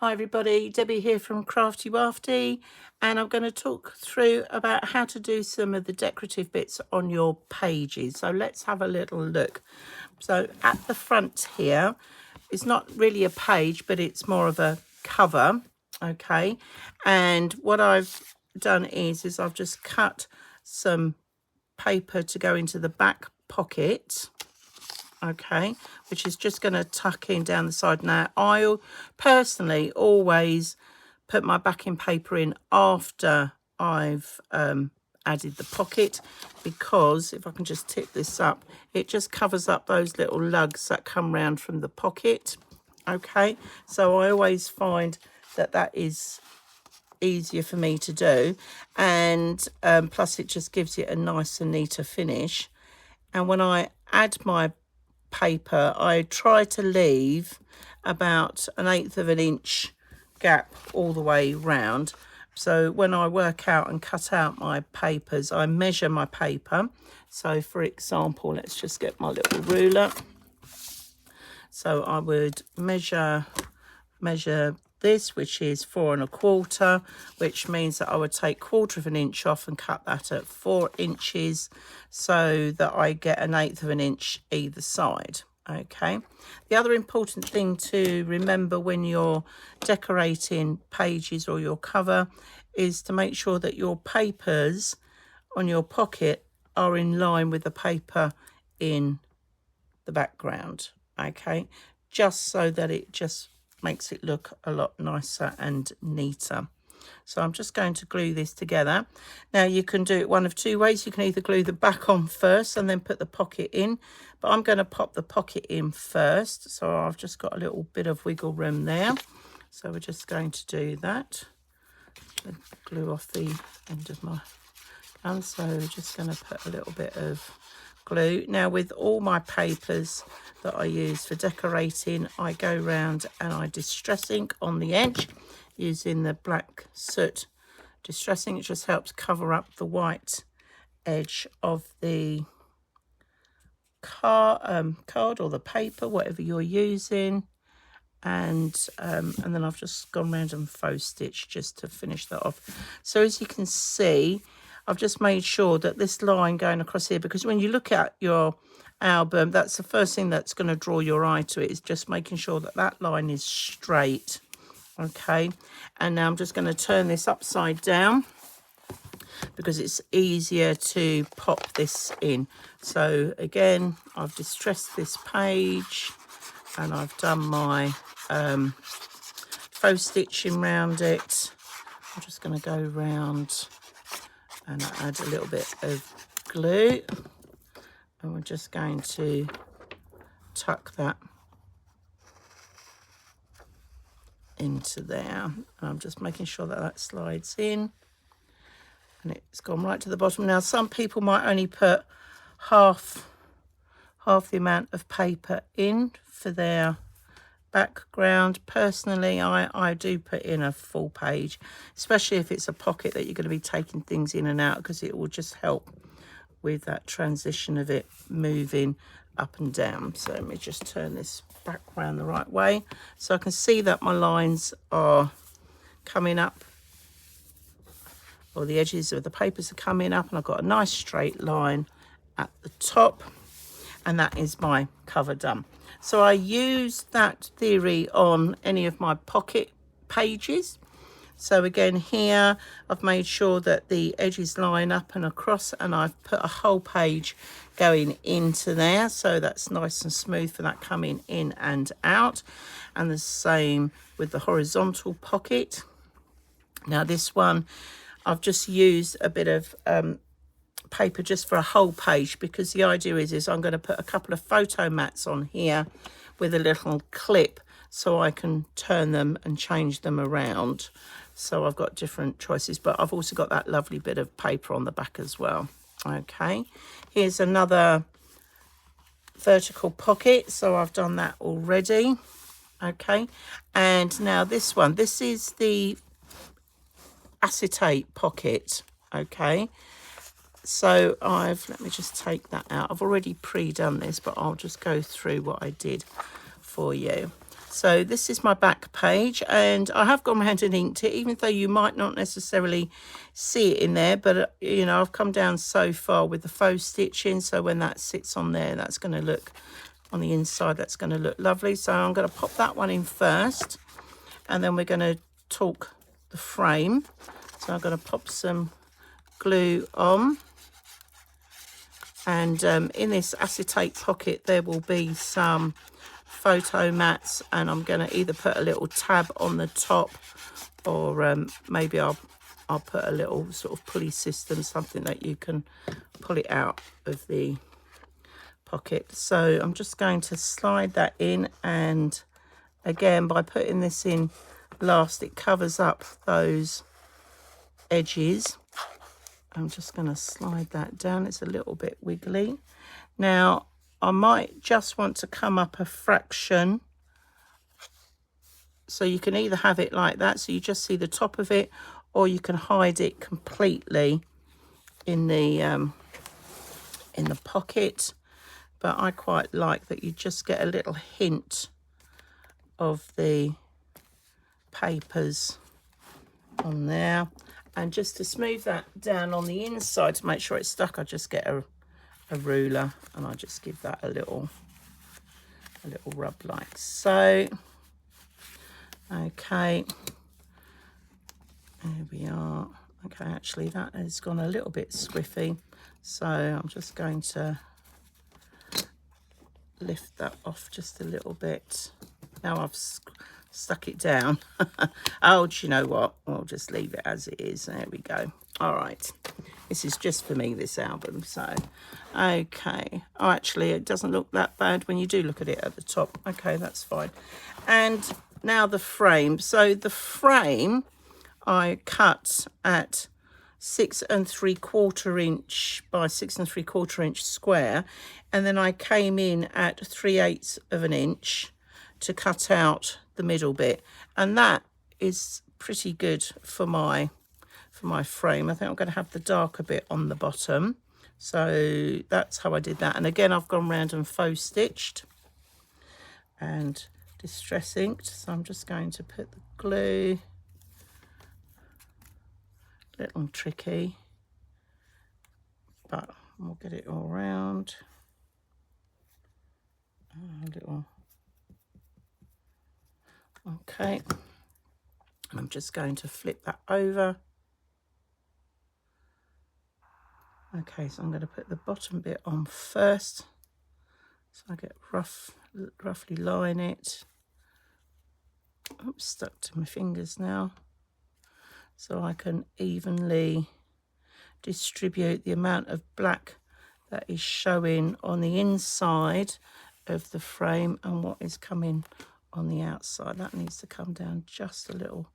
Hi everybody, Debbie here from Craftywafty, and I'm going to talk through about how to do some of the decorative bits on your pages. So let's have a little look. So at the front here, it's not really a page, but it's more of a cover, okay? And what I've done is I've just cut some paper to go into the back pocket, okay, which is just going to tuck in down the side. Now I personally always put my backing paper in after I've added the pocket, because if I can just tip this up, it just covers up those little lugs that come round from the pocket, okay? So I always find that that is easier for me to do, and plus it just gives it a nicer, neater finish. And when I add my paper, I try to leave about 1/8 of an inch gap all the way round. So when I work out and cut out my papers, I measure my paper. So for example, let's just get my little ruler. So I would measure this, which is 4 1/4, which means that I would take 1/4 of an inch off and cut that at 4 inches, so that I get 1/8 of an inch either side. Okay, the other important thing to remember when you're decorating pages or your cover is to make sure that your papers on your pocket are in line with the paper in the background, okay, just so that it just makes it look a lot nicer and neater. So I'm just going to glue this together. Now you can do it one of two ways. You can either glue the back on first and then put the pocket in, but I'm going to pop the pocket in first, so I've just got a little bit of wiggle room there. So we're just going to do that. Glue off the end of my gun, so we're just going to put a little bit of glue. Now with all my papers that I use for decorating, I go round and I distress ink on the edge using the black soot distress ink. It just helps cover up the white edge of the card or the paper, whatever you're using. And then I've just gone round and faux stitched just to finish that off. So as you can see, I've just made sure that this line going across here, because when you look at your album, that's the first thing that's going to draw your eye to it, is just making sure that that line is straight, okay? And now I'm just going to turn this upside down because it's easier to pop this in. So again, I've distressed this page and I've done my faux stitching round it. I'm just going to go round and add a little bit of glue, and we're just going to tuck that into there. And I'm just making sure that that slides in and it's gone right to the bottom. Now some people might only put half the amount of paper in for their background. Personally, I do put in a full page, especially if it's a pocket that you're going to be taking things in and out, because it will just help with that transition of it moving up and down. So let me just turn this back around the right way so I can see that my lines are coming up, or the edges of the papers are coming up, and I've got a nice straight line at the top, and that is my cover done. So I use that theory on any of my pocket pages. So again here, I've made sure that the edges line up and across, and I've put a whole page going into there, so that's nice and smooth for that coming in and out. And the same with the horizontal pocket. Now this one, I've just used a bit of paper just for a whole page, because the idea is I'm going to put a couple of photo mats on here with a little clip, so I can turn them and change them around. So I've got different choices, but I've also got that lovely bit of paper on the back as well. Okay, here's another vertical pocket, so I've done that already. Okay, and now this one, this is the acetate pocket. Okay, so let me just take that out. I've already pre-done this, but I'll just go through what I did for you. So this is my back page, and I have gone ahead and inked it, even though you might not necessarily see it in there, but you know, I've come down so far with the faux stitching, so when that sits on there, that's going to look on the inside, that's going to look lovely. So I'm going to pop that one in first, and then we're going to talk the frame. So I'm going to pop some glue on, and in this acetate pocket there will be some photo mats, and I'm going to either put a little tab on the top, or maybe I'll put a little sort of pulley system, something that you can pull it out of the pocket. So I'm just going to slide that in, and again, by putting this in last, it covers up those edges. I'm just going to slide that down. It's a little bit wiggly. Now I might just want to come up a fraction, so you can either have it like that, so you just see the top of it, or you can hide it completely in the pocket. But I quite like that you just get a little hint of the papers on there. And just to smooth that down on the inside to make sure it's stuck, I just get a ruler, and I just give that a little rub like so. Okay, there we are. Okay, actually that has gone a little bit squiffy, so I'm just going to lift that off just a little bit. Now I've stuck it down. Oh, do you know what? I'll just leave it as it is. There we go. All right. This is just for me, this album. So, okay. Oh, actually, it doesn't look that bad when you do look at it at the top. Okay, that's fine. And now the frame. So the frame I cut at 6 3/4 inch by 6 3/4 inch square, and then I came in at 3/8 of an inch to cut out the middle bit, and that is pretty good for my frame. I think I'm going to have the darker bit on the bottom, so that's how I did that. And again, I've gone round and faux stitched and distress inked, so I'm just going to put the glue. Little tricky, but we'll get it all round. Okay, and I'm just going to flip that over. Okay, so I'm going to put the bottom bit on first, so I get roughly line it. Oops, stuck to my fingers now. So I can evenly distribute the amount of black that is showing on the inside of the frame and what is coming on the outside. That needs to come down just a little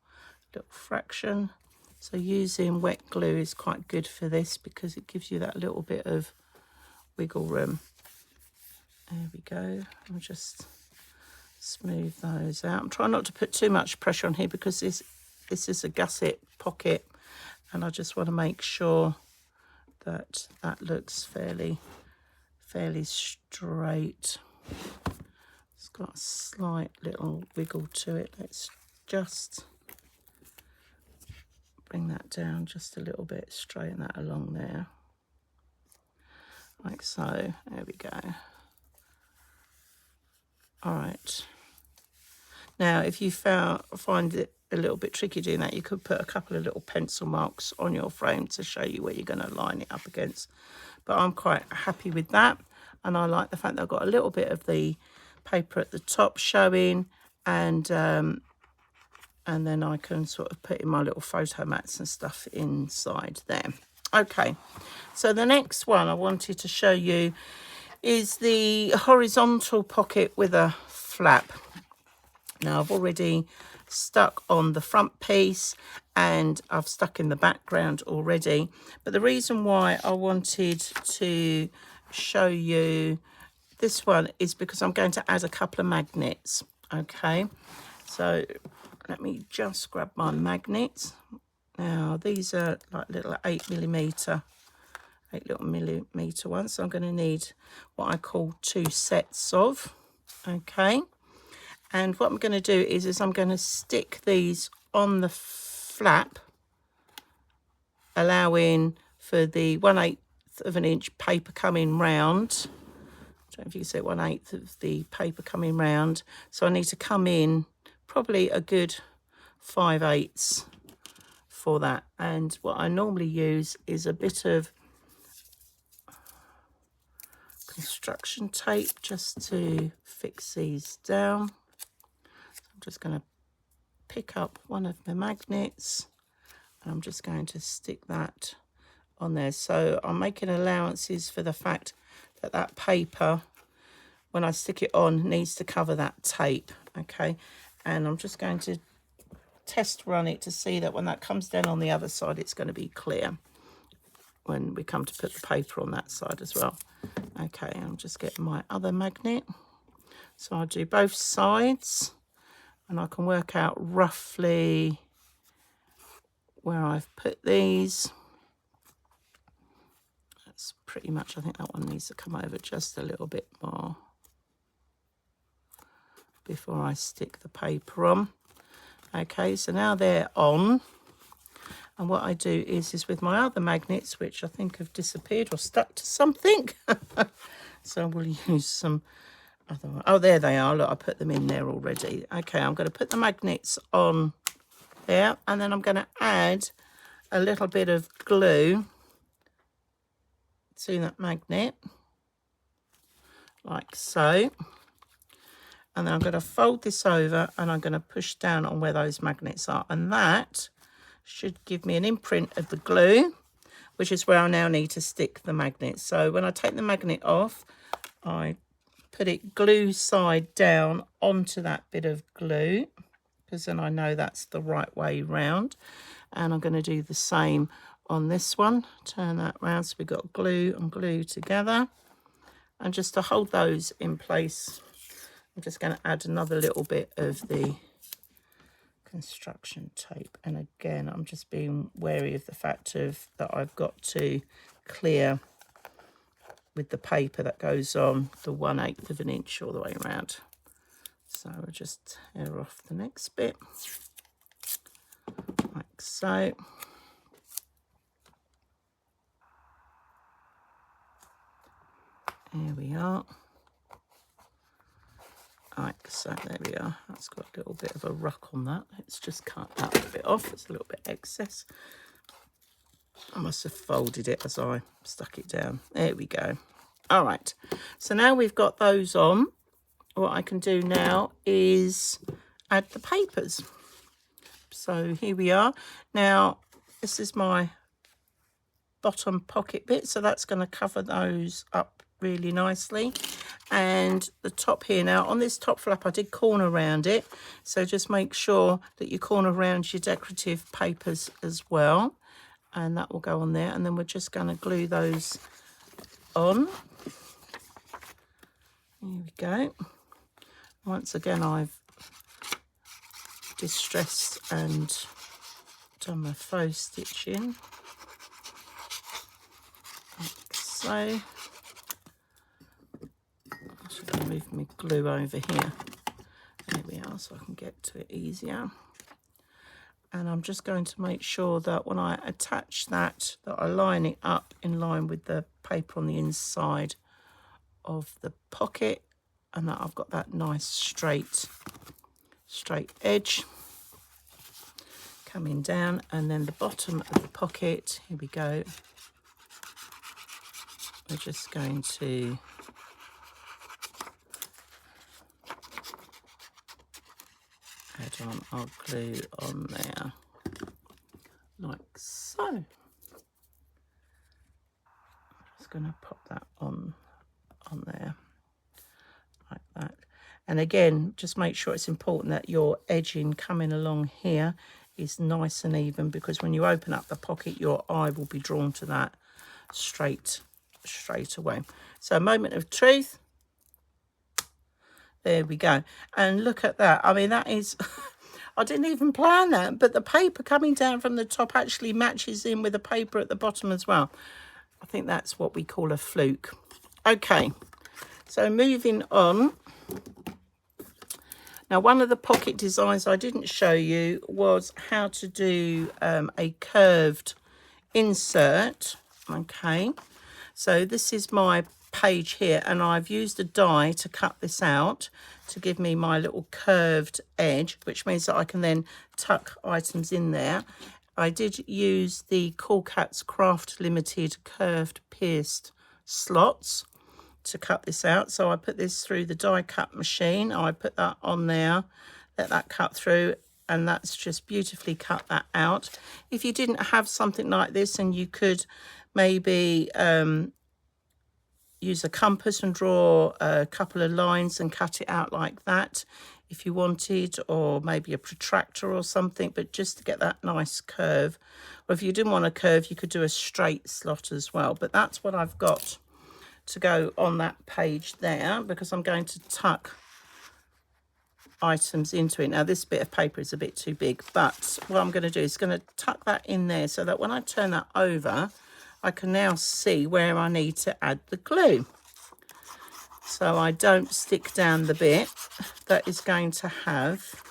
fraction. So using wet glue is quite good for this, because it gives you that little bit of wiggle room. There we go. I'll just smooth those out. I'm trying not to put too much pressure on here, because this is a gusset pocket, and I just want to make sure that that looks fairly straight. It's got a slight little wiggle to it. Let's just bring that down just a little bit, straighten that along there, like so. There we go. All right. Now, if you find it a little bit tricky doing that, you could put a couple of little pencil marks on your frame to show you where you're going to line it up against. But I'm quite happy with that, and I like the fact that I've got a little bit of the paper at the top showing, and then I can sort of put in my little photo mats and stuff inside there. Okay, so the next one I wanted to show you is the horizontal pocket with a flap. Now, I've already stuck on the front piece, and I've stuck in the background already, but the reason why I wanted to show you this one is because I'm going to add a couple of magnets. Okay, so let me just grab my magnets. Now these are like little 8 millimeter ones, so I'm going to need what I call 2 sets of. Okay, And what I'm going to do is I'm going to stick these on the flap, allowing for the 1/8 of an inch paper coming round. I don't know if you can see 1/8 of the paper coming round. So I need to come in probably a good 5/8 for that. And what I normally use is a bit of construction tape just to fix these down. So I'm just going to pick up one of my magnets and I'm just going to stick that on there. So I'm making allowances for the fact that that paper, when I stick it on, needs to cover that tape. Okay, and I'm just going to test run it to see that when that comes down on the other side, it's going to be clear when we come to put the paper on that side as well. Okay, I'm just getting my other magnet. So I'll do both sides and I can work out roughly where I've put these. That's pretty much, I think that one needs to come over just a little bit more before I stick the paper on. Okay, so now they're on. And what I do is with my other magnets, which I think have disappeared or stuck to something. So we'll use some other one. Oh, there they are. Look, I put them in there already. Okay, I'm going to put the magnets on there. And then I'm going to add a little bit of glue to that magnet. Like so. And then I'm going to fold this over and I'm going to push down on where those magnets are. And that should give me an imprint of the glue, which is where I now need to stick the magnet. So when I take the magnet off, I put it glue side down onto that bit of glue, because then I know that's the right way round. And I'm going to do the same on this one. Turn that round so we've got glue and glue together. And just to hold those in place, I'm just going to add another little bit of the construction tape. And again, I'm just being wary of the fact that I've got to clear with the paper that goes on the 1/8 of an inch all the way around. So I'll just tear off the next bit like so. There we are. Like so, there we are. That's got a little bit of a ruck on that. Let's just cut that a bit off. It's a little bit excess. I must have folded it as I stuck it down. There we go. All right. So now we've got those on. What I can do now is add the papers. So here we are. Now, this is my bottom pocket bit. So that's going to cover those up really nicely. And the top here, now on this top flap I did corner around it, so just make sure that you corner around your decorative papers as well, and that will go on there. And then we're just going to glue those on. Here we go. Once again, I've distressed and done my faux stitching like so. Move my glue over here. There we are, so I can get to it easier. And I'm just going to make sure that when I attach that I line it up in line with the paper on the inside of the pocket, and that I've got that nice straight edge coming down. And then the bottom of the pocket, here we go. We're just going to add on our glue on there, like so. I'm just going to pop that on there, like that. And again, just make sure it's important that your edging coming along here is nice and even, because when you open up the pocket, your eye will be drawn to that straight away. So, moment of truth. There we go. And look at that. I mean, that is, I didn't even plan that, but the paper coming down from the top actually matches in with the paper at the bottom as well. I think that's what we call a fluke. Okay, so moving on. Now, one of the pocket designs I didn't show you was how to do a curved insert. Okay, so this is my page here, and I've used a die to cut this out to give me my little curved edge, which means that I can then tuck items in there. I did use the Cool Cats Craft Limited curved pierced slots to cut this out. So I put this through the die cut machine. I put that on there, let that cut through, and that's just beautifully cut that out. If you didn't have something like this, and you could maybe use a compass and draw a couple of lines and cut it out like that if you wanted, or maybe a protractor or something, but just to get that nice curve. Or if you didn't want a curve, you could do a straight slot as well. But that's what I've got to go on that page there, because I'm going to tuck items into it. Now, this bit of paper is a bit too big, but what I'm going to do is going to tuck that in there so that when I turn that over, I can now see where I need to add the glue, so I don't stick down the bit that is going to have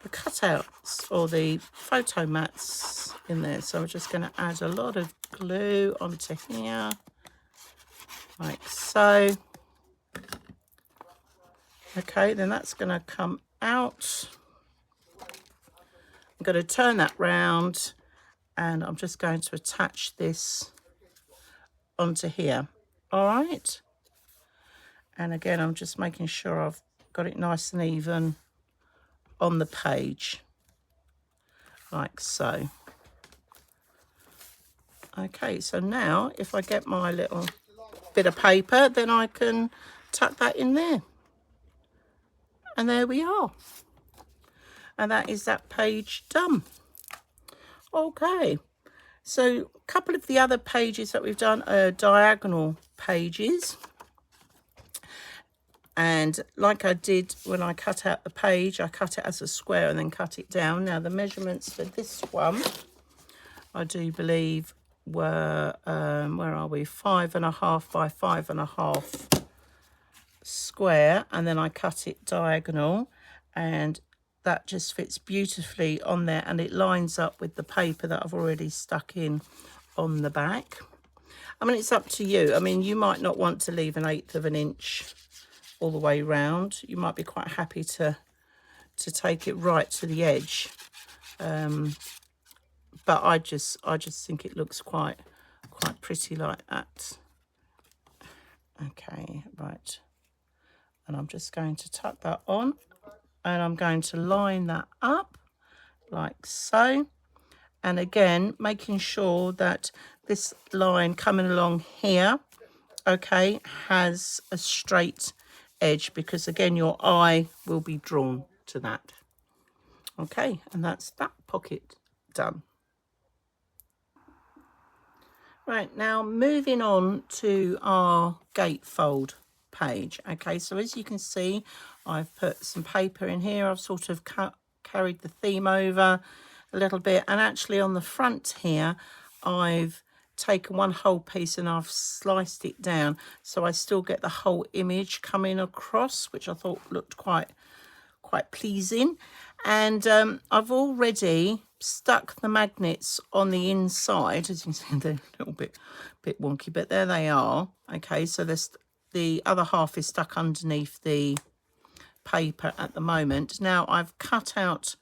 the cutouts or the photo mats in there. So I'm just going to add a lot of glue onto here, like so. Okay, then that's going to come out. I'm going to turn that round, and I'm just going to attach this onto here. All right. And again, I'm just making sure I've got it nice and even on the page, like so. Okay, so now if I get my little bit of paper, then I can tuck that in there. And there we are. And that is that page done. Okay, so a couple of the other pages that we've done are diagonal pages. And like I did when I cut out the page, I cut it as a square and then cut it down. Now, the measurements for this one, I do believe, were, where are we, 5.5 by 5.5 square. And then I cut it diagonal, and that just fits beautifully on there, and it lines up with the paper that I've already stuck in on the back. I mean, it's up to you. I mean, you might not want to leave 1/8 of an inch all the way round. You might be quite happy to take it right to the edge, but I just think it looks quite pretty like that. Okay, right, and I'm just going to tuck that on, and I'm going to line that up like so. And again, making sure that this line coming along here, okay, has a straight edge, because again, your eye will be drawn to that. Okay, and that's that pocket done. Right, now moving on to our gatefold page. Okay, so as you can see, I've put some paper in here. I've sort of carried the theme over a little bit, and actually on the front here, I've taken one whole piece and I've sliced it down, so I still get the whole image coming across, which I thought looked quite pleasing. And I've already stuck the magnets on the inside. As you can see, they're a little bit wonky, but there they are. Okay, so the other half is stuck underneath the paper at the moment. Now I've cut out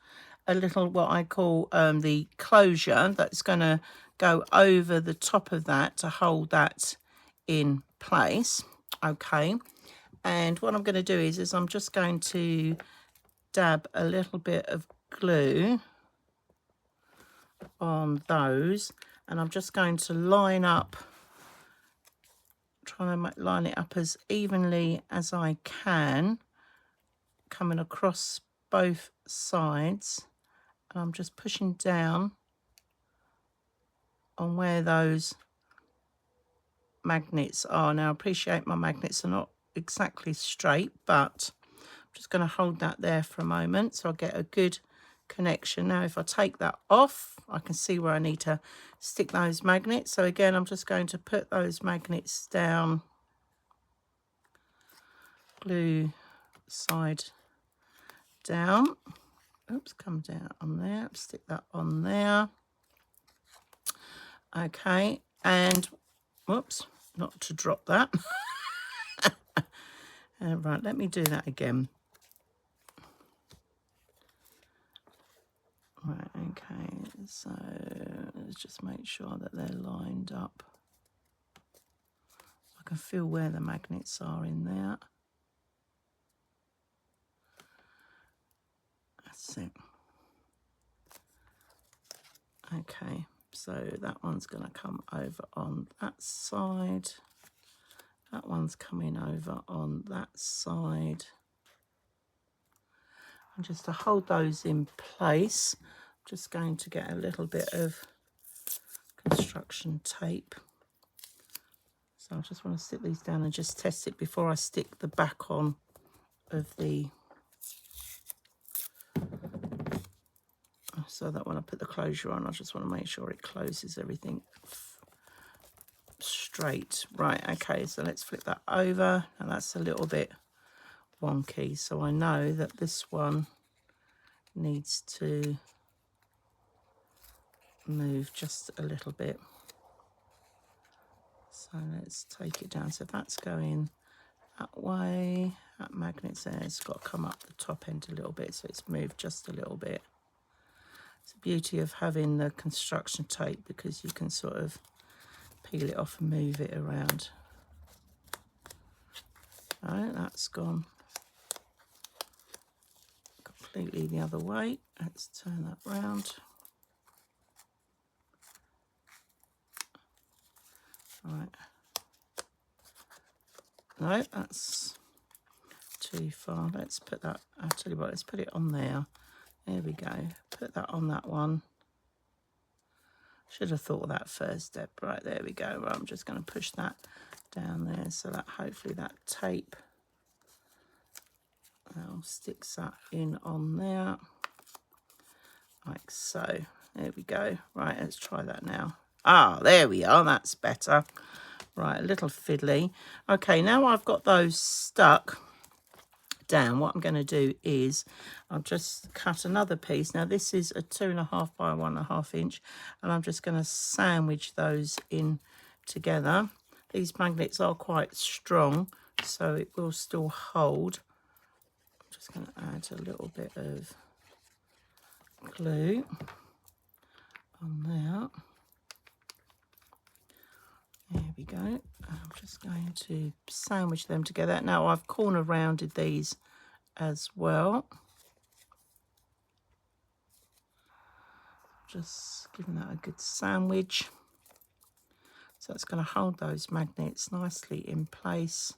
a little, what I call the closure, that's going to go over the top of that to hold that in place. Okay, and what I'm going to do is I'm just going to dab a little bit of glue on those, and I'm just going to line it up as evenly as I can, coming across both sides, and I'm just pushing down on where those magnets are. Now, I appreciate my magnets are not exactly straight, but I'm just going to hold that there for a moment so I get a good connection. Now, if I take that off, I can see where I need to stick those magnets. So again, I'm just going to put those magnets down, glue upside down. Oops, come down on there, stick that on there. Okay, and whoops, not to drop that. Right, let me do that again. Right, okay, so let's just make sure that they're lined up. I can feel where the magnets are in there. That's it. Okay, so that one's going to come over on that side. That one's coming over on that side. And just to hold those in place, I'm just going to get a little bit of construction tape. So I just want to stick these down and just test it before I stick the back on of the... So that when I put the closure on, I just want to make sure it closes everything straight. Right, okay, so let's flip that over. Now that's a little bit wonky, so I know that this one needs to move just a little bit. So let's take it down. So that's going that way. That magnet's there, it's got to come up the top end a little bit, so it's moved just a little bit. It's the beauty of having the construction tape, because you can sort of peel it off and move it around. Right, that's gone completely the other way. Let's turn that round. Right. No, that's too far. Let's put that, I'll tell you what, let's put it on there. There we go. Put that on that one. Should have thought of that first step. Right, there we go. Right, I'm just going to push that down there so that hopefully that tape sticks that in on there. Like so. There we go. Right, let's try that now. Ah, there we are. That's better. Right, a little fiddly. Okay, now I've got those stuck down, what I'm going to do is I'll just cut another piece. Now this is a 2.5 by 1.5 inch, and I'm just going to sandwich those in together. These magnets are quite strong, so it will still hold. I'm just going to add a little bit of glue on there. There we go. I'm just going to sandwich them together. Now I've corner rounded these as well. Just giving that a good sandwich. So it's going to hold those magnets nicely in place.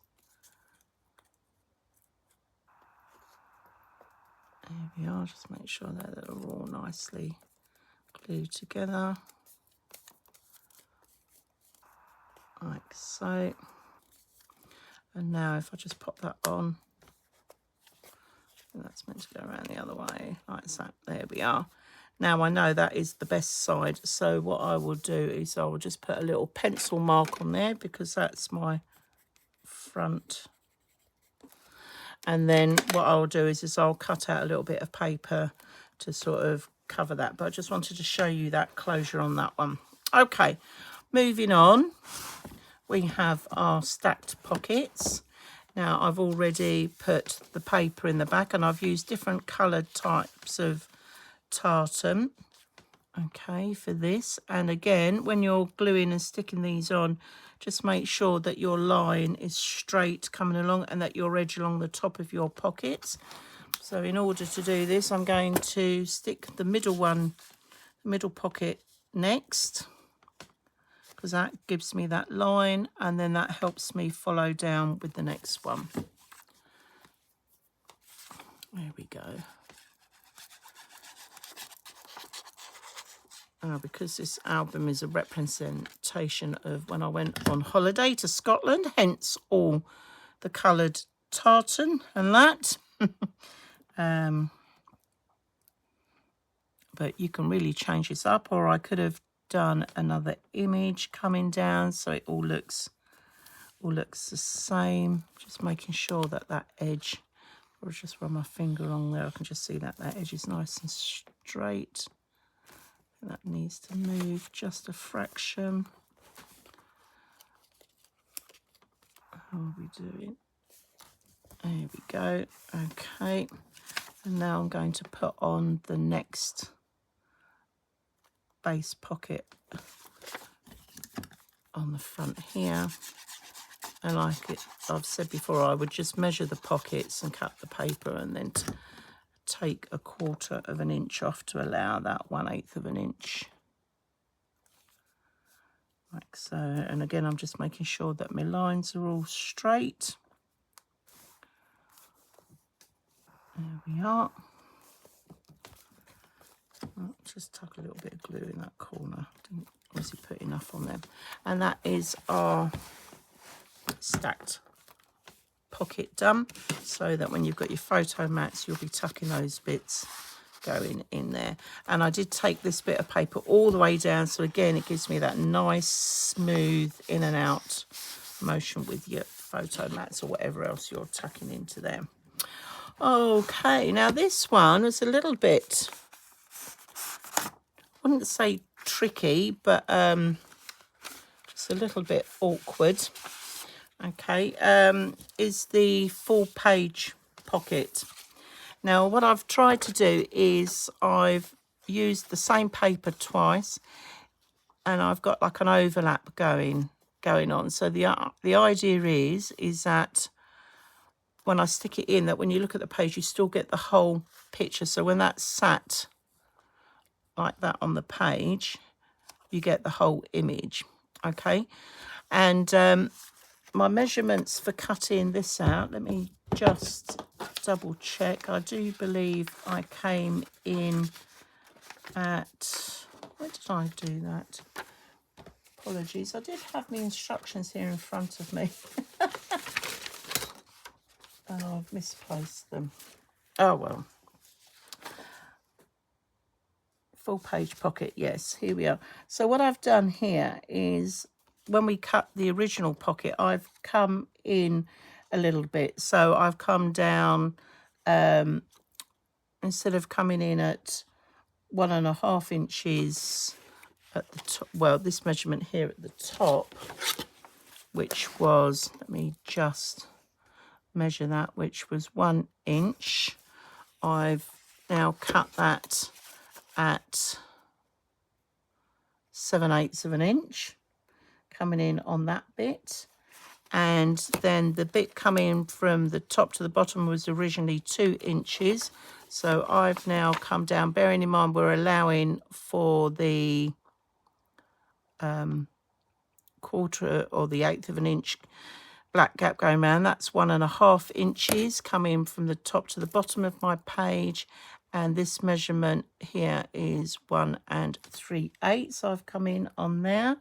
There we are. Just make sure that they're all nicely glued together. Like so. And now if I just pop that on, that's meant to go around the other way, like so. There we are. Now I know that is the best side, so what I will do is I will just put a little pencil mark on there, because that's my front. And then what I'll do is I'll cut out a little bit of paper to sort of cover that. But I just wanted to show you that closure on that one. Okay, moving on. We have our stacked pockets. Now I've already put the paper in the back, and I've used different coloured types of tartan, okay, for this. And again, when you're gluing and sticking these on, just make sure that your line is straight coming along and that your edge along the top of your pockets. So in order to do this, I'm going to stick the middle one, the middle pocket next, because that gives me that line, and then that helps me follow down with the next one. There we go. Because this album is a representation of when I went on holiday to Scotland, hence all the coloured tartan and that. But you can really change this up, or I could have done another image coming down so it all looks the same. Just making sure that that edge Or just run my finger along there. I can just see that edge is nice and straight. And that needs to move just a fraction. How are we doing? There we go. Okay. And now I'm going to put on the next base pocket on the front here. And like I've said before, I would just measure the pockets and cut the paper and then take 1/4 of an inch off to allow that 1/8 of an inch. Like so. And again, I'm just making sure that my lines are all straight. There we are. I'll just tuck a little bit of glue in that corner. Didn't obviously put enough on there. And that is our stacked pocket done, so that when you've got your photo mats, you'll be tucking those bits going in there. And I did take this bit of paper all the way down, so again it gives me that nice smooth in and out motion with your photo mats or whatever else you're tucking into there. Okay, now this one is a little bit, I wouldn't say tricky, but just a little bit awkward. Okay, is the full page pocket. Now what I've tried to do is I've used the same paper twice, and I've got like an overlap going on. So the idea is that when I stick it in, that when you look at the page, you still get the whole picture. So when that's sat like that on the page, you get the whole image. Okay, and my measurements for cutting this out, let me just double check. I do believe I came in at, where did I do that? Apologies, I did have my instructions here in front of me. Oh, I've misplaced them. Oh well. Full page pocket, yes, here we are. So what I've done here is, when we cut the original pocket, I've come in a little bit. So I've come down, instead of coming in at 1.5 inches at the top, well, this measurement here at the top, which was, let me just measure that, which was 1 inch. I've now cut that at 7/8 of an inch, coming in on that bit. And then the bit coming from the top to the bottom was originally 2 inches. So I've now come down, bearing in mind we're allowing for the 1/4 or the 1/8 of an inch black gap going around. That's 1.5 inches coming from the top to the bottom of my page. And this measurement here is 1 3/8. So I've come in on there.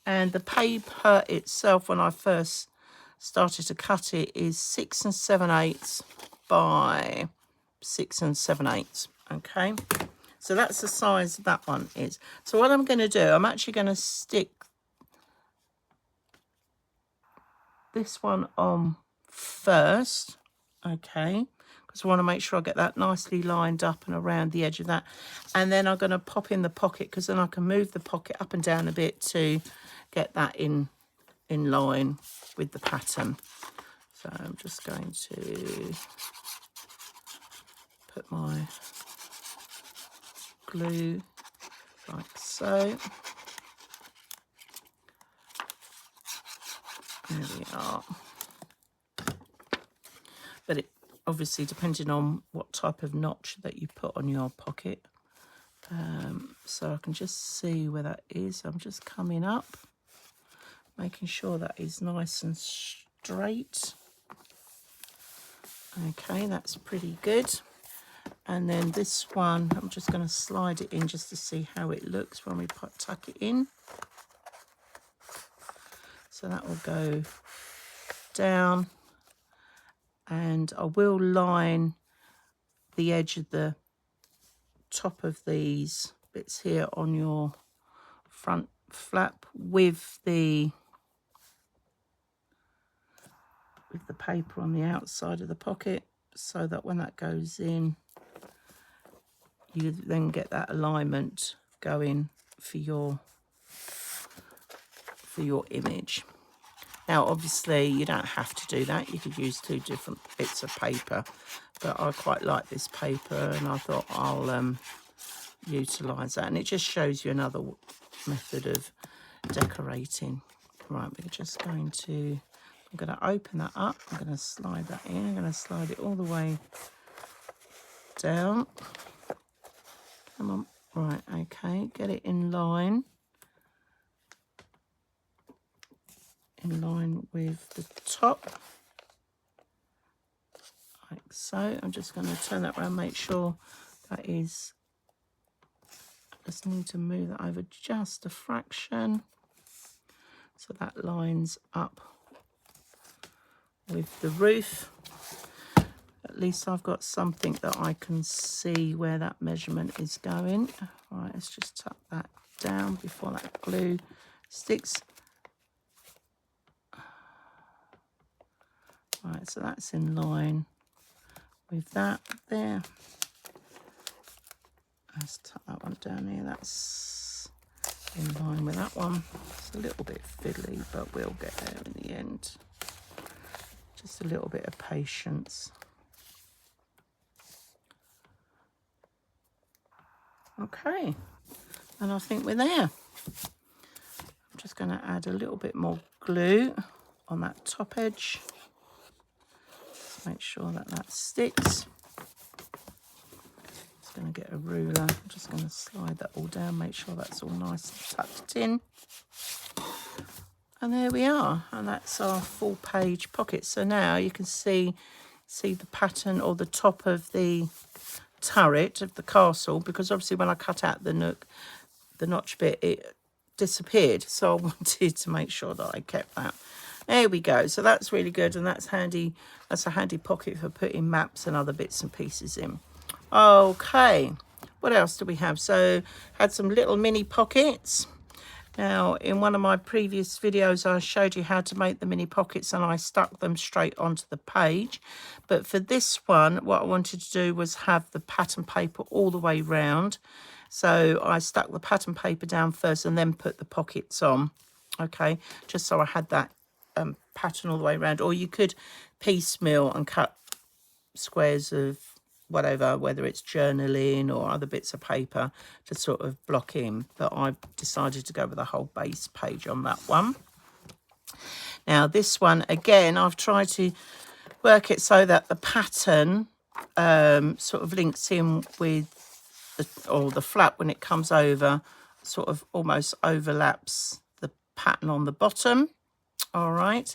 And the paper itself, when I first started to cut it, is 6 7/8 by 6 7/8. Okay, so that's the size that one is. So what I'm going to do, I'm actually going to stick this one on first. Okay, because I want to make sure I get that nicely lined up and around the edge of that. And then I'm going to pop in the pocket, because then I can move the pocket up and down a bit to get that in line with the pattern. So I'm just going to put my glue like so. There we are. But it obviously, depending on what type of notch that you put on your pocket. So I can just see where that is. I'm just coming up, making sure that is nice and straight. Okay, that's pretty good. And then this one, I'm just going to slide it in just to see how it looks when we tuck it in. So that will go down, and I will line the edge of the top of these bits here on your front flap with the paper on the outside of the pocket. so that when that goes in, you then get that alignment going for your image. Now obviously you don't have to do that, you could use 2 different bits of paper, but I quite like this paper and I thought I'll utilize that, and it just shows you another method of decorating. Right, we're just going to, I'm going to open that up, I'm going to slide that in, I'm going to slide it all the way down. Come on. Right, okay, get it in line with the top, like so. I'm just going to turn that around, make sure that is, I just need to move that over just a fraction so that lines up with the roof. At least I've got something that I can see where that measurement is going. Right, let's just tuck that down before that glue sticks. Right, so that's in line with that there. Let's tuck that one down here. That's in line with that one. It's a little bit fiddly, but we'll get there in the end. Just a little bit of patience. Okay, and I think we're there. I'm just going to add a little bit more glue on that top edge. Just make sure that that sticks. Just going to get a ruler. I'm just going to slide that all down, make sure that's all nice and tucked in. And there we are, and that's our full page pocket. So now you can see the pattern or the top of the turret of the castle, because obviously when I cut out the notch bit, it disappeared, so I wanted to make sure that I kept that. There we go. So that's really good, and that's handy. That's a handy pocket for putting maps and other bits and pieces in. Okay, what else do we have? So had some little mini pockets. Now, in one of my previous videos, I showed you how to make the mini pockets and I stuck them straight onto the page. But for this one, what I wanted to do was have the pattern paper all the way round. So I stuck the pattern paper down first and then put the pockets on, okay, just so I had that pattern all the way around. Or you could piecemeal and cut squares of whatever, whether it's journaling or other bits of paper to sort of block in, but I've decided to go with a whole base page on that one. Now this one, again, I've tried to work it so that the pattern sort of links in with the flap when it comes over, sort of almost overlaps the pattern on the bottom. All right,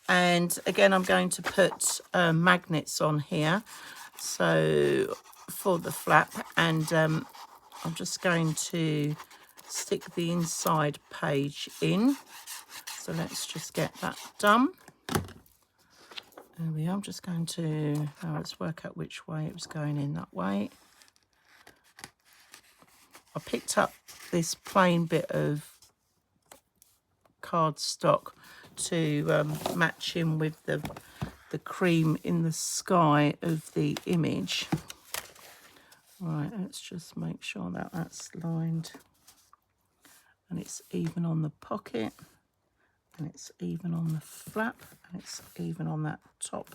and again I'm going to put magnets on here, so for the flap, and I'm just going to stick the inside page in. So let's just get that done. There we are. I'm just going to, let's work out which way it was going in, that way. I picked up this plain bit of cardstock to match in with the cream in the sky of the image. Right, let's just make sure that that's lined and it's even on the pocket, and it's even on the flap, and it's even on that top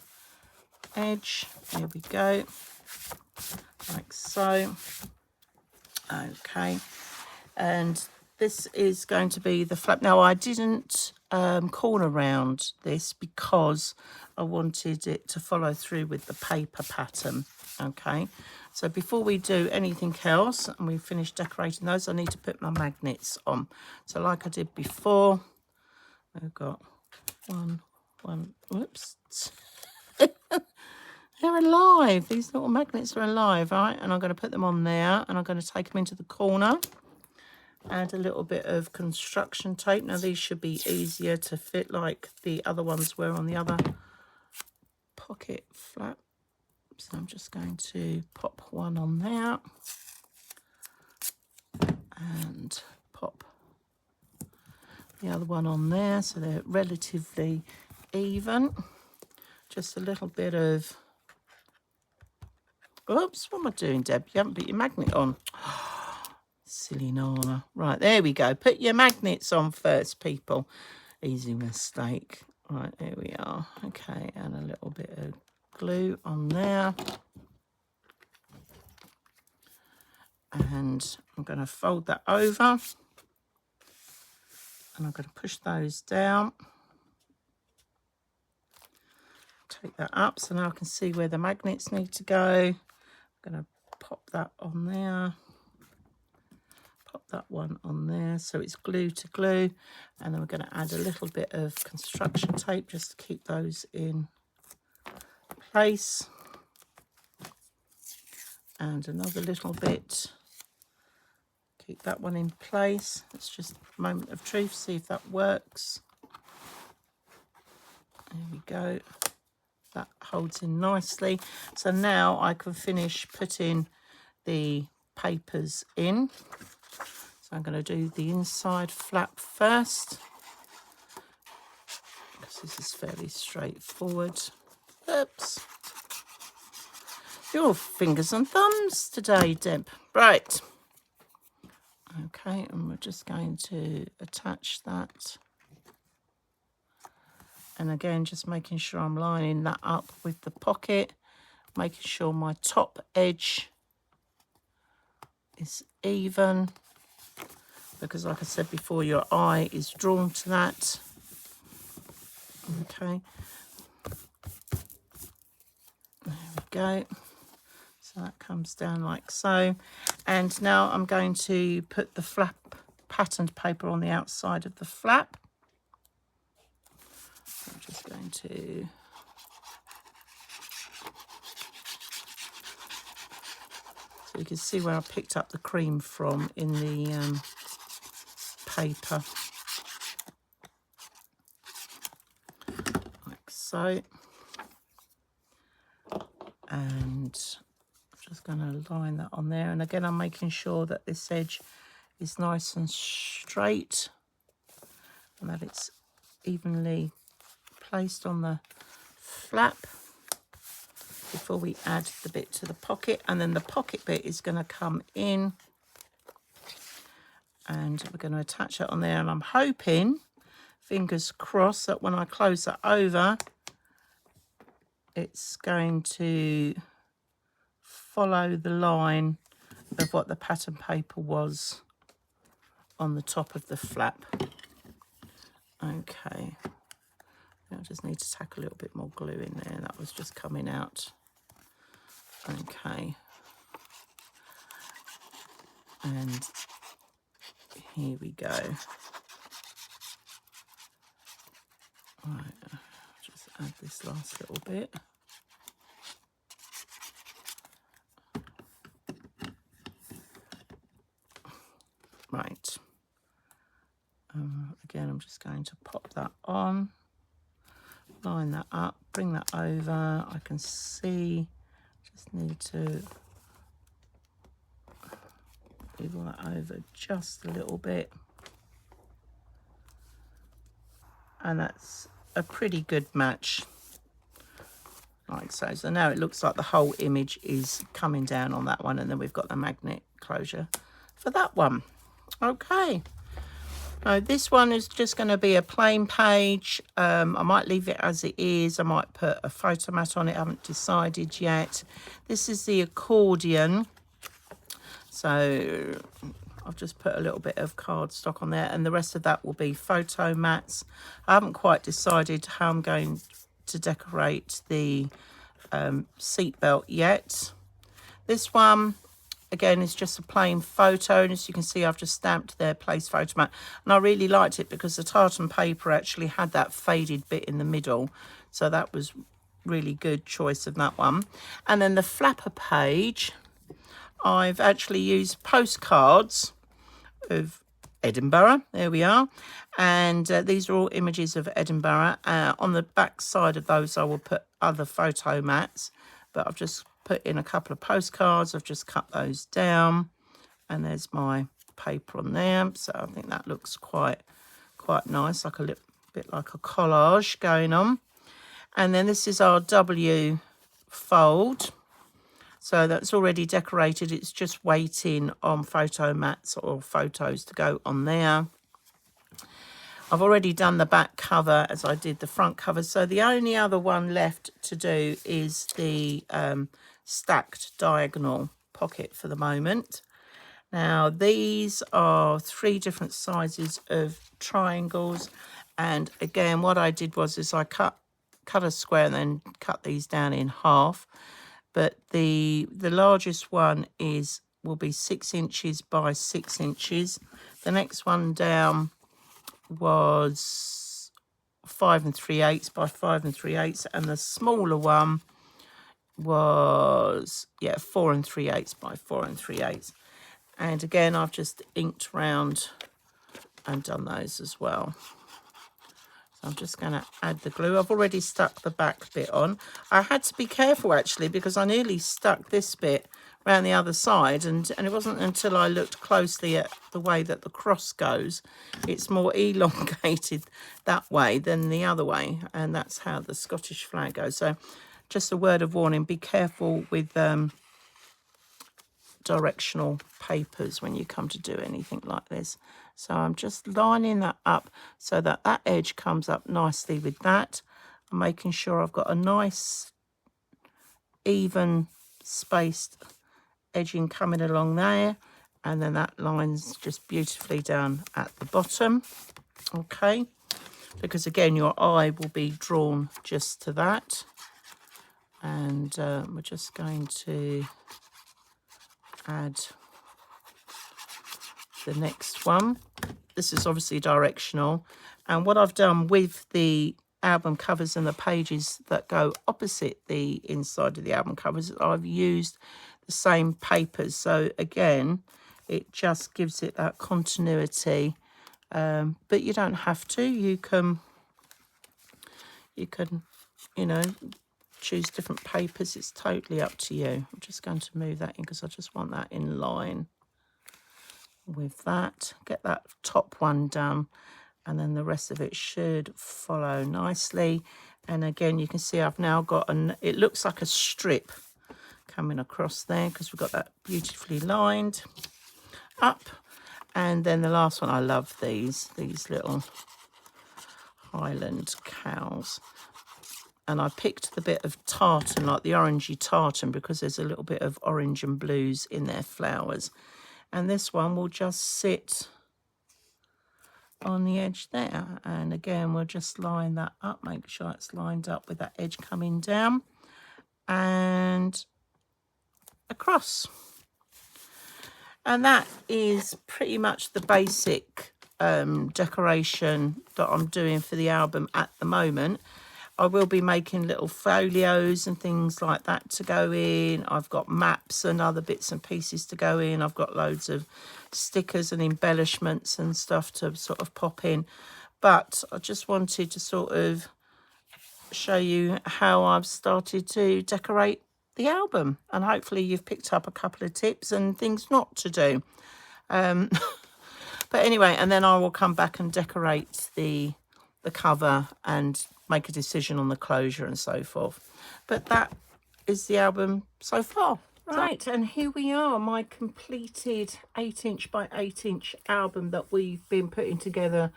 edge. There we go, like so. Okay, and this is going to be the flap. Now I didn't corner round this because I wanted it to follow through with the paper pattern. Okay, so before we do anything else and we finish decorating those, I need to put my magnets on. So like I did before, I've got one, whoops. They're alive. These little magnets are alive, right? And I'm going to put them on there, and I'm going to take them into the corner. Add a little bit of construction tape. Now these should be easier to fit like the other ones were on the other pocket flap. So I'm just going to pop one on there and pop the other one on there, so they're relatively even. Just a little bit of Oops, what am I doing, Deb? You haven't put your magnet on. Silly Nana. Right, there we go. Put your magnets on first, people. Easy mistake. Right, there we are. Okay, and a little bit of glue on there. And I'm going to fold that over. And I'm going to push those down. Take that up so now I can see where the magnets need to go. I'm going to pop that on there. Pop that one on there so it's glue to glue. And then we're going to add a little bit of construction tape just to keep those in place. And another little bit. Keep that one in place. It's just a moment of truth, see if that works. There we go. That holds in nicely. So now I can finish putting the papers in. So I'm going to do the inside flap first, because this is fairly straightforward. Oops. Your fingers and thumbs today, Deb. Right. Okay, and we're just going to attach that. And again, just making sure I'm lining that up with the pocket, making sure my top edge is even, because like I said before, your eye is drawn to that. Okay. There we go. So that comes down like so. And now I'm going to put the flap patterned paper on the outside of the flap. I'm just going to so you can see where I picked up the cream from in the paper, like so. And I'm just going to line that on there, and again I'm making sure that this edge is nice and straight and that it's evenly placed on the flap before we add the bit to the pocket. And then the pocket bit is going to come in and we're going to attach it on there, and I'm hoping, fingers crossed, that when I close it over it's going to follow the line of what the pattern paper was on the top of the flap. Okay, I just need to tack a little bit more glue in there. That was just coming out. Okay, and here we go. Right, just add this last little bit. Right. Again, I'm just going to pop that on, line that up, bring that over. I can see, just need to level that over just a little bit. And that's a pretty good match, like so. So now it looks like the whole image is coming down on that one, and then we've got the magnet closure for that one. Okay. This one is just going to be a plain page. I might leave it as it is. I might put a photo mat on it. I haven't decided yet. This is the accordion. So I've just put a little bit of cardstock on there, and the rest of that will be photo mats. I haven't quite decided how I'm going to decorate the seat belt yet. This one, again, is just a plain photo, and as you can see, I've just stamped their place photo mat, and I really liked it because the tartan paper actually had that faded bit in the middle, so that was really good choice of that one. And then the flapper page, I've actually used postcards of Edinburgh. There we are, and these are all images of Edinburgh. On the back side of those I will put other photo mats, but I've just put in a couple of postcards. I've just cut those down, and there's my paper on there. So I think that looks quite nice, like a little bit like a collage going on. And then this is our W fold. So that's already decorated. It's just waiting on photo mats or photos to go on there. I've already done the back cover as I did the front cover. So the only other one left to do is the stacked diagonal pocket for the moment. Now these are 3 different sizes of triangles. And again, what I did was I cut a square and then cut these down in half. But the largest one will be 6 inches by 6 inches. The next one down was 5 3/8 by 5 3/8, and the smaller one was 4 3/8 by 4 3/8. And again, I've just inked round and done those as well. So I'm just going to add the glue. I've already stuck the back bit on. I had to be careful actually, because I nearly stuck this bit around the other side, and it wasn't until I looked closely at the way that the cross goes, it's more elongated that way than the other way, and that's how the Scottish flag goes. So just a word of warning, be careful with directional papers when you come to do anything like this. So I'm just lining that up so that that edge comes up nicely with that. I'm making sure I've got a nice even spaced edging coming along there, and then that line's just beautifully down at the bottom. Okay, because again your eye will be drawn just to that. And we're just going to add the next one. This is obviously directional, and what I've done with the album covers and the pages that go opposite the inside of the album covers, I've used the same papers. So again, it just gives it that continuity, but you don't have to. You can you know, choose different papers. It's totally up to you. I'm just going to move that in because I just want that in line with that. Get that top one done, and then the rest of it should follow nicely. And again, you can see I've now got it looks like a strip coming across there because we've got that beautifully lined up. And then the last one, I love these little Highland cows. And I picked the bit of tartan, like the orangey tartan, because there's a little bit of orange and blues in their flowers. And this one will just sit on the edge there. And again, we'll just line that up, make sure it's lined up with that edge coming down and across. And that is pretty much the basic decoration that I'm doing for the album at the moment. I will be making little folios and things like that to go in. I've got maps and other bits and pieces to go in. I've got loads of stickers and embellishments and stuff to sort of pop in. But I just wanted to sort of show you how I've started to decorate the album. And hopefully you've picked up a couple of tips and things not to do. But anyway, and then I will come back and decorate the cover and make a decision on the closure and so forth. But that is the album so far. Right, and here we are, my completed 8-inch by 8-inch album that we've been putting together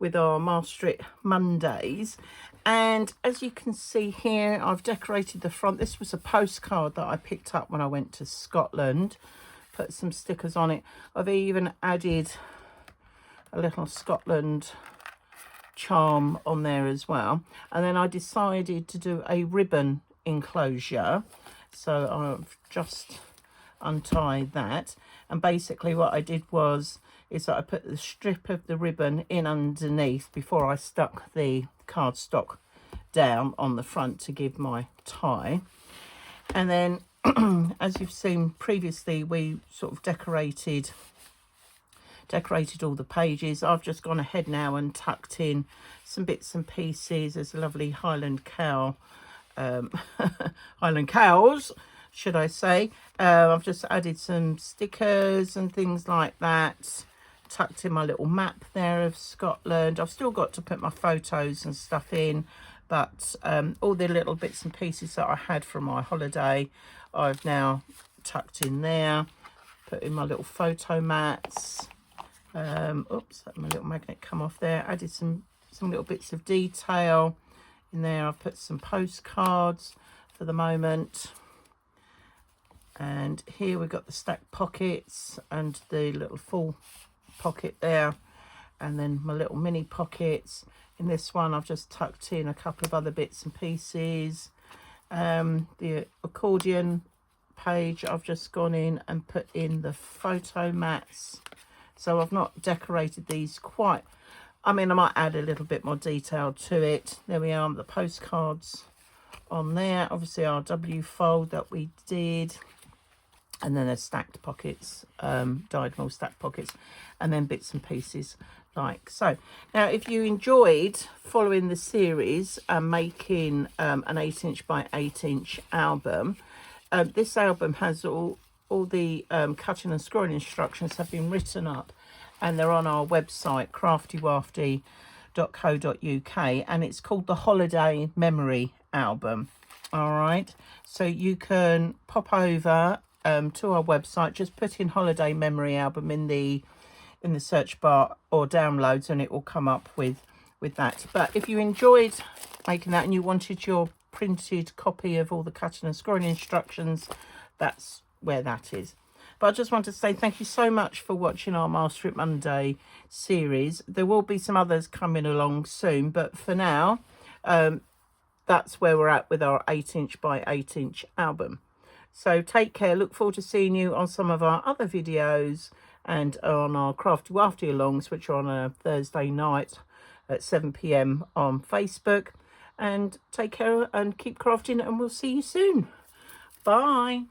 with our Master It Mondays. And as you can see here, I've decorated the front. This was a postcard that I picked up when I went to Scotland. Put some stickers on it. I've even added a little Scotland charm on there as well. And then I decided to do a ribbon enclosure. So I've just untied that. And basically what I did is that I put the strip of the ribbon in underneath before I stuck the cardstock down on the front to give my tie. And then as you've seen previously, we sort of decorated all the pages. I've just gone ahead now and tucked in some bits and pieces. There's a lovely Highland cow, Highland cows, should I say. I've just added some stickers and things like that. Tucked in my little map there of Scotland. I've still got to put my photos and stuff in, but all the little bits and pieces that I had from my holiday I've now tucked in there. Put in my little photo mats. Oops, let my little magnet come off there. Added some little bits of detail in there. I've put some postcards for the moment. And here we've got the stacked pockets and the little full pocket there. And then my little mini pockets. In this one, I've just tucked in a couple of other bits and pieces. The accordion page, I've just gone in and put in the photo mats. So I've not decorated these quite. I mean, I might add a little bit more detail to it. There we are, the postcards on there. Obviously our W fold that we did. And then there's stacked pockets, diagonal stacked pockets, and then bits and pieces like so. Now, if you enjoyed following the series and making an 8" by 8" album, this album has all the cutting and screwing instructions have been written up, and they're on our website, craftywafty.co.uk, and it's called the Holiday Memory Album. All right, so you can pop over to our website, just put in Holiday Memory Album in the search bar or downloads, and it will come up with that. But if you enjoyed making that and you wanted your printed copy of all the cutting and screwing instructions, that's where that is. But I just want to say thank you so much for watching our Master It Monday series. There will be some others coming along soon, but for now, that's where we're at with our 8" by 8" album. So take care. Look forward to seeing you on some of our other videos and on our Craftywafty alongs, which are on a Thursday night at 7 p.m. on Facebook. And take care and keep crafting, and we'll see you soon. Bye.